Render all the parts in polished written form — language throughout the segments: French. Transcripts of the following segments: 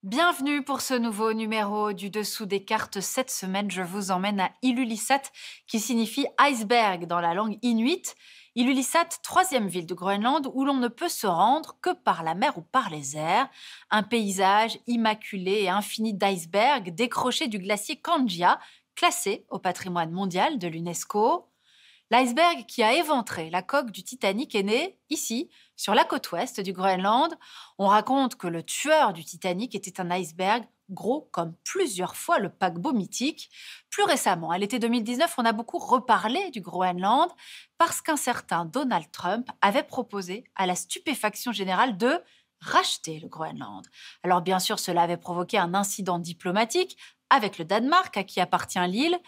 Bienvenue pour ce nouveau numéro du Dessous des cartes. Cette semaine, je vous emmène à Ilulissat, qui signifie iceberg dans la langue inuit. Ilulissat, troisième ville de Groenland, où l'on ne peut se rendre que par la mer ou par les airs. Un paysage immaculé et infini d'icebergs décrochés du glacier Kangia, classé au patrimoine mondial de l'UNESCO. L'iceberg qui a éventré la coque du Titanic est né ici, sur la côte ouest du Groenland. On raconte que le tueur du Titanic était un iceberg gros comme plusieurs fois le paquebot mythique. Plus récemment, à l'été 2019, on a beaucoup reparlé du Groenland parce qu'un certain Donald Trump avait proposé à la stupéfaction générale de racheter le Groenland. Alors bien sûr, cela avait provoqué un incident diplomatique avec le Danemark, à qui appartient l'île.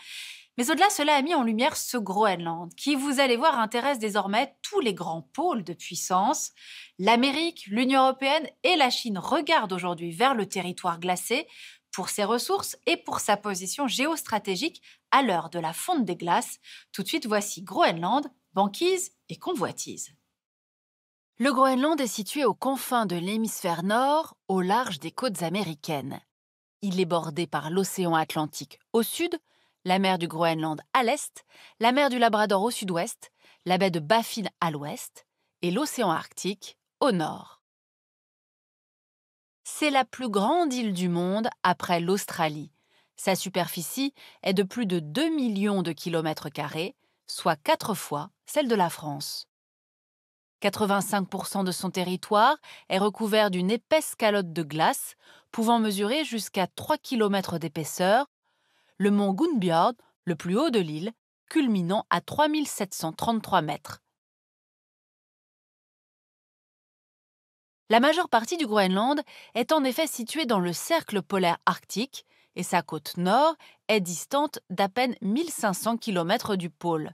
Mais au-delà, cela a mis en lumière ce Groenland, qui, vous allez voir, intéresse désormais tous les grands pôles de puissance. L'Amérique, l'Union européenne et la Chine regardent aujourd'hui vers le territoire glacé pour ses ressources et pour sa position géostratégique à l'heure de la fonte des glaces. Tout de suite, voici Groenland, banquise et convoitise. Le Groenland est situé aux confins de l'hémisphère nord, au large des côtes américaines. Il est bordé par l'océan Atlantique au sud, la mer du Groenland à l'est, la mer du Labrador au sud-ouest, la baie de Baffin à l'ouest et l'océan Arctique au nord. C'est la plus grande île du monde après l'Australie. Sa superficie est de plus de 2 millions de kilomètres carrés, soit 4 fois celle de la France. 85% de son territoire est recouvert d'une épaisse calotte de glace, pouvant mesurer jusqu'à 3 km d'épaisseur, le mont Gunbjörn, le plus haut de l'île, culminant à 3733 mètres. La majeure partie du Groenland est en effet située dans le cercle polaire arctique et sa côte nord est distante d'à peine 1500 km du pôle.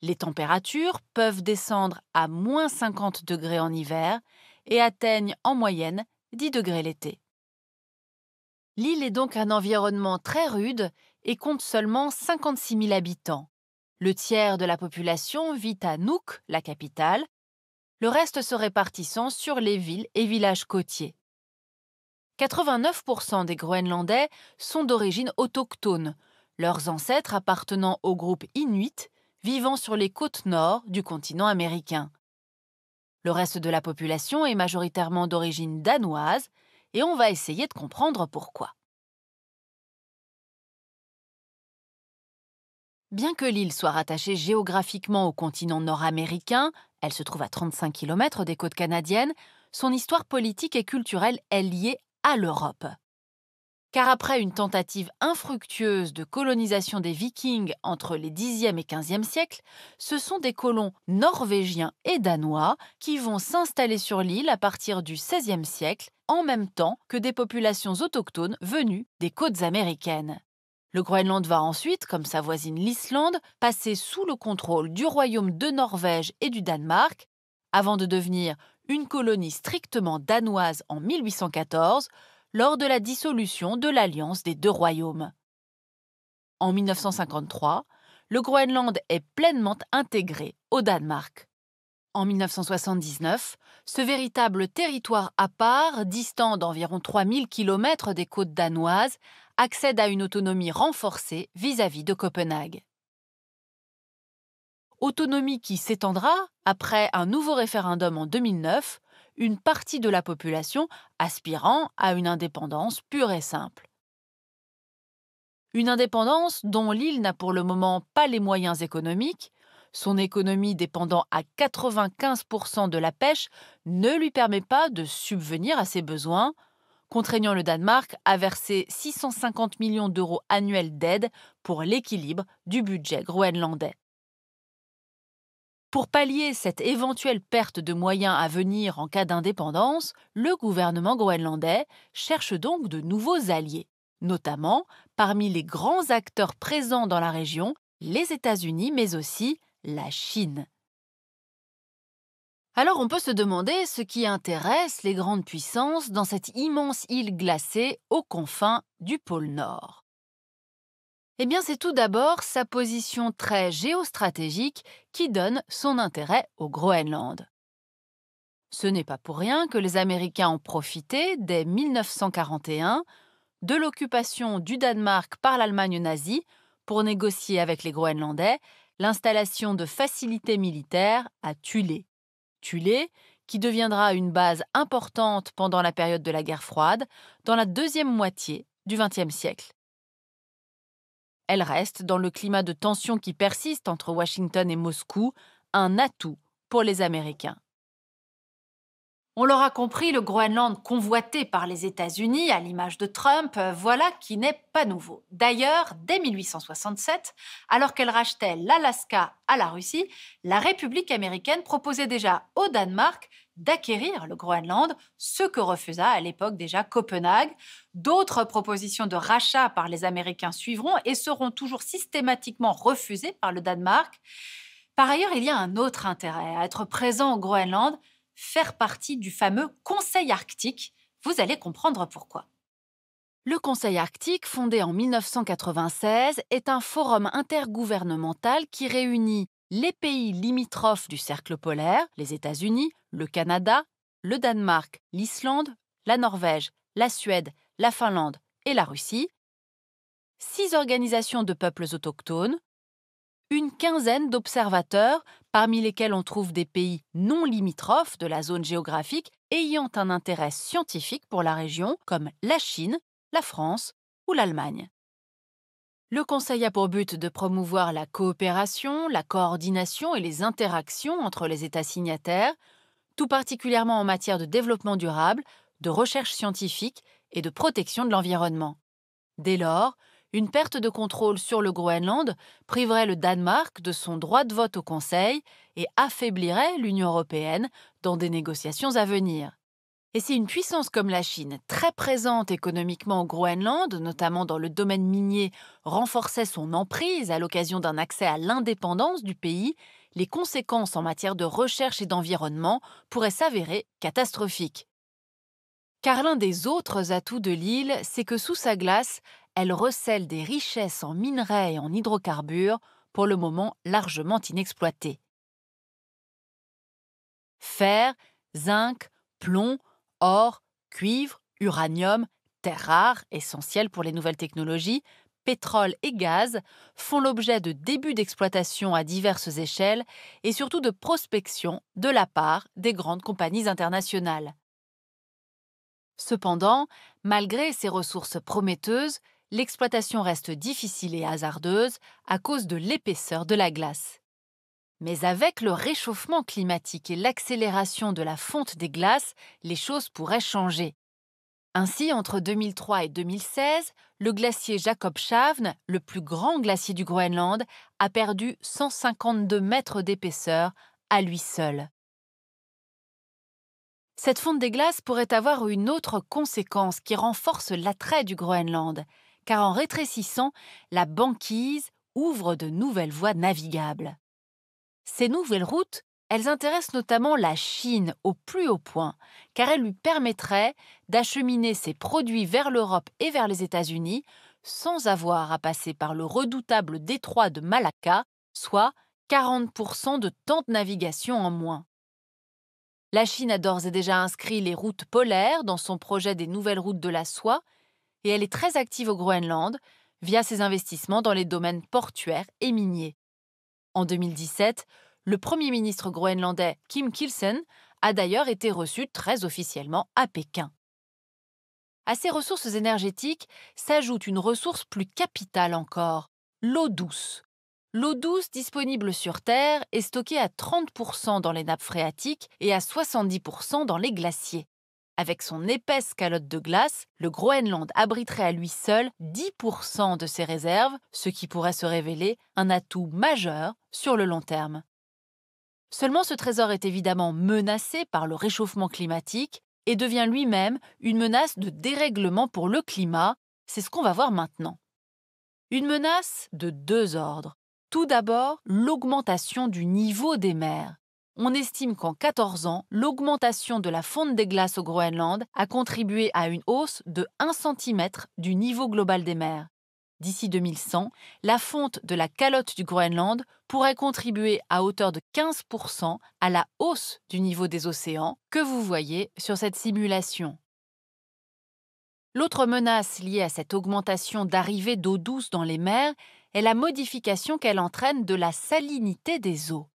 Les températures peuvent descendre à moins 50 degrés en hiver et atteignent en moyenne 10 degrés l'été. L'île est donc un environnement très rude et compte seulement 56 000 habitants. Le tiers de la population vit à Nuuk, la capitale. Le reste se répartissant sur les villes et villages côtiers. 89% des Groenlandais sont d'origine autochtone, leurs ancêtres appartenant au groupe Inuit, vivant sur les côtes nord du continent américain. Le reste de la population est majoritairement d'origine danoise et on va essayer de comprendre pourquoi. Bien que l'île soit rattachée géographiquement au continent nord-américain, elle se trouve à 35 km des côtes canadiennes, son histoire politique et culturelle est liée à l'Europe. Car après une tentative infructueuse de colonisation des Vikings entre les Xe et XVe siècles, ce sont des colons norvégiens et danois qui vont s'installer sur l'île à partir du XVIe siècle, en même temps que des populations autochtones venues des côtes américaines. Le Groenland va ensuite, comme sa voisine l'Islande, passer sous le contrôle du royaume de Norvège et du Danemark, avant de devenir une colonie strictement danoise en 1814, lors de la dissolution de l'Alliance des deux royaumes. En 1953, le Groenland est pleinement intégré au Danemark. En 1979, ce véritable territoire à part, distant d'environ 3000 km des côtes danoises, accède à une autonomie renforcée vis-à-vis de Copenhague. Autonomie qui s'étendra après un nouveau référendum en 2009, une partie de la population aspirant à une indépendance pure et simple. Une indépendance dont l'île n'a pour le moment pas les moyens économiques, son économie dépendant à 95% de la pêche ne lui permet pas de subvenir à ses besoins, contraignant le Danemark à verser 650 millions d'euros annuels d'aide pour l'équilibre du budget groenlandais. Pour pallier cette éventuelle perte de moyens à venir en cas d'indépendance, le gouvernement groenlandais cherche donc de nouveaux alliés, notamment parmi les grands acteurs présents dans la région, les États-Unis, mais aussi la Chine. Alors on peut se demander ce qui intéresse les grandes puissances dans cette immense île glacée aux confins du pôle Nord. Eh bien, c'est tout d'abord sa position très géostratégique qui donne son intérêt au Groenland. Ce n'est pas pour rien que les Américains ont profité, dès 1941, de l'occupation du Danemark par l'Allemagne nazie pour négocier avec les Groenlandais l'installation de facilités militaires à Thulé. Thulé, qui deviendra une base importante pendant la période de la guerre froide, dans la deuxième moitié du XXe siècle. Elle reste, dans le climat de tension qui persiste entre Washington et Moscou, un atout pour les Américains. On l'aura compris, le Groenland convoité par les États-Unis, à l'image de Trump, voilà qui n'est pas nouveau. D'ailleurs, dès 1867, alors qu'elle rachetait l'Alaska à la Russie, la République américaine proposait déjà au Danemark d'acquérir le Groenland, ce que refusa à l'époque déjà Copenhague. D'autres propositions de rachat par les Américains suivront et seront toujours systématiquement refusées par le Danemark. Par ailleurs, il y a un autre intérêt à être présent au Groenland, faire partie du fameux Conseil arctique. Vous allez comprendre pourquoi. Le Conseil arctique, fondé en 1996, est un forum intergouvernemental qui réunit les pays limitrophes du cercle polaire, les États-Unis, le Canada, le Danemark, l'Islande, la Norvège, la Suède, la Finlande et la Russie, 6 organisations de peuples autochtones, une quinzaine d'observateurs, parmi lesquels on trouve des pays non limitrophes de la zone géographique ayant un intérêt scientifique pour la région, comme la Chine, la France ou l'Allemagne. Le Conseil a pour but de promouvoir la coopération, la coordination et les interactions entre les États signataires, tout particulièrement en matière de développement durable, de recherche scientifique et de protection de l'environnement. Dès lors, une perte de contrôle sur le Groenland priverait le Danemark de son droit de vote au Conseil et affaiblirait l'Union européenne dans des négociations à venir. Et si une puissance comme la Chine, très présente économiquement au Groenland, notamment dans le domaine minier, renforçait son emprise à l'occasion d'un accès à l'indépendance du pays, les conséquences en matière de recherche et d'environnement pourraient s'avérer catastrophiques. Car l'un des autres atouts de l'île, c'est que sous sa glace, elle recèle des richesses en minerais et en hydrocarbures, pour le moment largement inexploitées. Fer, zinc, plomb, or, cuivre, uranium, terres rares, essentielles pour les nouvelles technologies, pétrole et gaz font l'objet de débuts d'exploitation à diverses échelles et surtout de prospection de la part des grandes compagnies internationales. Cependant, malgré ces ressources prometteuses, l'exploitation reste difficile et hasardeuse à cause de l'épaisseur de la glace. Mais avec le réchauffement climatique et l'accélération de la fonte des glaces, les choses pourraient changer. Ainsi, entre 2003 et 2016, le glacier Jakobshavn, le plus grand glacier du Groenland, a perdu 152 mètres d'épaisseur à lui seul. Cette fonte des glaces pourrait avoir une autre conséquence qui renforce l'attrait du Groenland, car en rétrécissant, la banquise ouvre de nouvelles voies navigables. Ces nouvelles routes, elles intéressent notamment la Chine au plus haut point, car elles lui permettraient d'acheminer ses produits vers l'Europe et vers les États-Unis sans avoir à passer par le redoutable détroit de Malacca, soit 40% de temps de navigation en moins. La Chine a d'ores et déjà inscrit les routes polaires dans son projet des nouvelles routes de la soie et elle est très active au Groenland via ses investissements dans les domaines portuaires et miniers. En 2017, le Premier ministre groenlandais Kim Kielsen a d'ailleurs été reçu très officiellement à Pékin. À ces ressources énergétiques s'ajoute une ressource plus capitale encore, l'eau douce. L'eau douce disponible sur Terre est stockée à 30% dans les nappes phréatiques et à 70% dans les glaciers. Avec son épaisse calotte de glace, le Groenland abriterait à lui seul 10% de ses réserves, ce qui pourrait se révéler un atout majeur sur le long terme. Seulement, ce trésor est évidemment menacé par le réchauffement climatique et devient lui-même une menace de dérèglement pour le climat. C'est ce qu'on va voir maintenant. Une menace de 2 ordres. Tout d'abord, l'augmentation du niveau des mers. On estime qu'en 14 ans, l'augmentation de la fonte des glaces au Groenland a contribué à une hausse de 1 cm du niveau global des mers. D'ici 2100, la fonte de la calotte du Groenland pourrait contribuer à hauteur de 15% à la hausse du niveau des océans que vous voyez sur cette simulation. L'autre menace liée à cette augmentation d'arrivée d'eau douce dans les mers est la modification qu'elle entraîne de la salinité des eaux.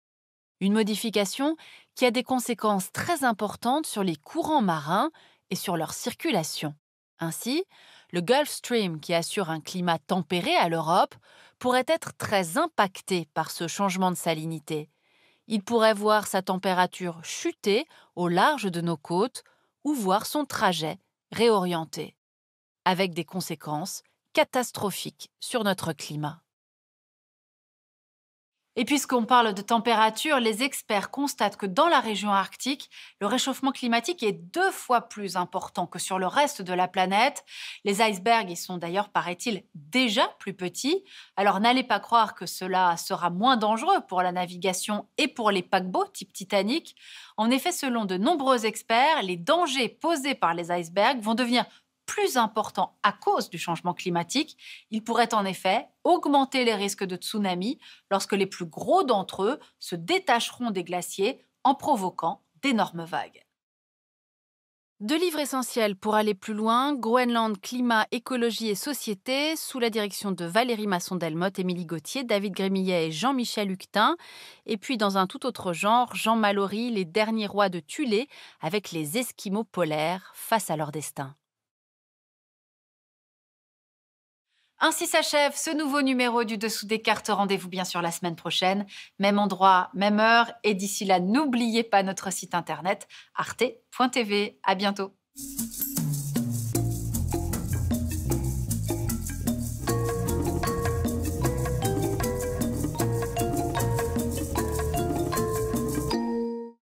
Une modification qui a des conséquences très importantes sur les courants marins et sur leur circulation. Ainsi, le Gulf Stream, qui assure un climat tempéré à l'Europe, pourrait être très impacté par ce changement de salinité. Il pourrait voir sa température chuter au large de nos côtes ou voir son trajet réorienté, avec des conséquences catastrophiques sur notre climat. Et puisqu'on parle de température, les experts constatent que dans la région arctique, le réchauffement climatique est 2 fois plus important que sur le reste de la planète. Les icebergs y sont d'ailleurs, paraît-il, déjà plus petits. Alors n'allez pas croire que cela sera moins dangereux pour la navigation et pour les paquebots type Titanic. En effet, selon de nombreux experts, les dangers posés par les icebergs vont devenir plus importants à cause du changement climatique. Ils pourraient en effet augmenter les risques de tsunami lorsque les plus gros d'entre eux se détacheront des glaciers en provoquant d'énormes vagues. Deux livres essentiels pour aller plus loin, Groenland, climat, écologie et société, sous la direction de Valérie Masson-Delmotte, Émilie Gauthier, David Grémillet et Jean-Michel Huquetin. Et puis dans un tout autre genre, Jean Mallory, Les derniers rois de Thulé, avec les Esquimaux polaires face à leur destin. Ainsi s'achève ce nouveau numéro du Dessous des cartes. Rendez-vous bien sûr la semaine prochaine. Même endroit, même heure. Et d'ici là, n'oubliez pas notre site internet arte.tv. À bientôt.